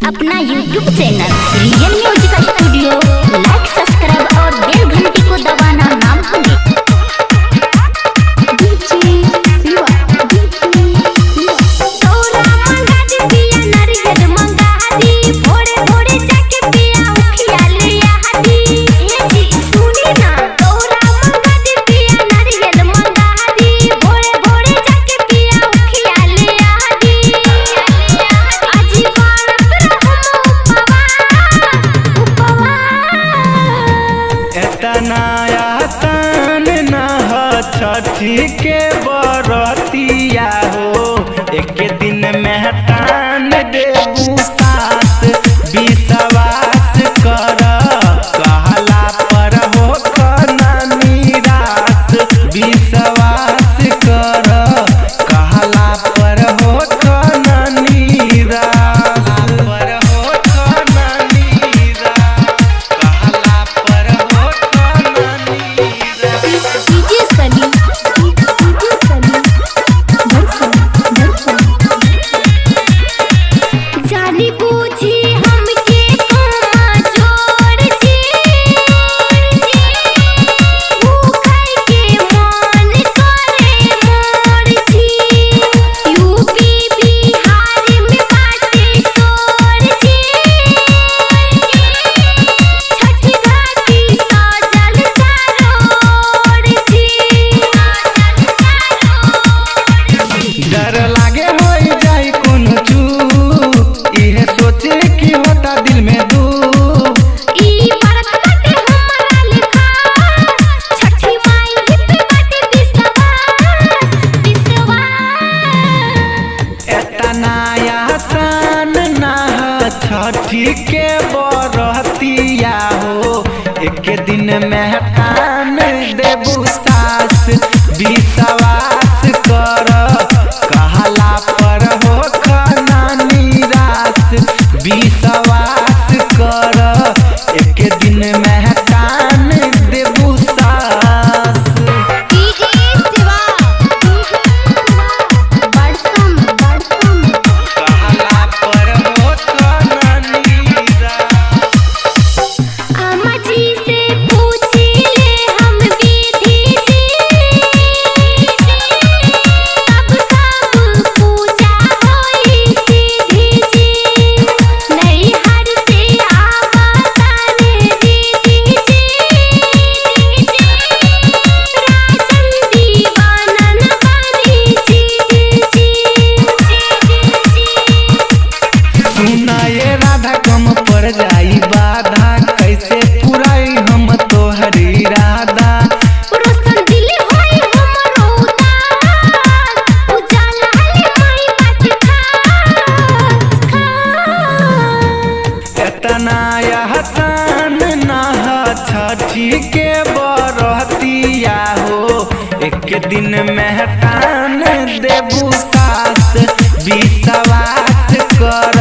अपना YouTube channel real music studio like subscribe और bell घंटी को दबाना ना भूलें। छठी के बरतिया हो एक दिन में टान देबू सास विश्वास कर कहला पर हो ना निराश विश्वास कर कहला पर हो ना निराश पर हो ना निराश कहला पर हो ना निराश। डीजे सनी जानी बूझी हमके कमा जोड़ जी भूखाई के मन करे मोर जी यूपी बिहार में बाटे सोर जी छठी घाटी सजल चारोर जी डर लागे हो जाई कोनो चूक इहे सोचे कि होता दिल में दुख ई बरत बाटे हमारा लेखा छठी माई पे बाटे विश्वास एतना आसान ना ह छठी के बरतिया हो एक दिन में टान देबू सास विश्वास कर कहला पर हो ना निराश विश्वास कर एक दिन में टान देबू सास। डीजे शिवा बड़सम कहला पर हो ना निराश। अम्मा जी से पूछी ले हम विधि जी तब सब पूजा होई सीधी जी नैहर से आवताने दीदी जी राजन दीवानन बनी जी सुना ये राधा कम पर जाई बाधा कैसे पुराई हम तोहरी इरादा रोशन दिल होई हमरो उदास उजाला ले माई बात खास एतना आसान ना ह छठी के बरतिया हो एक दिन में टान देबू सास विश्वास कर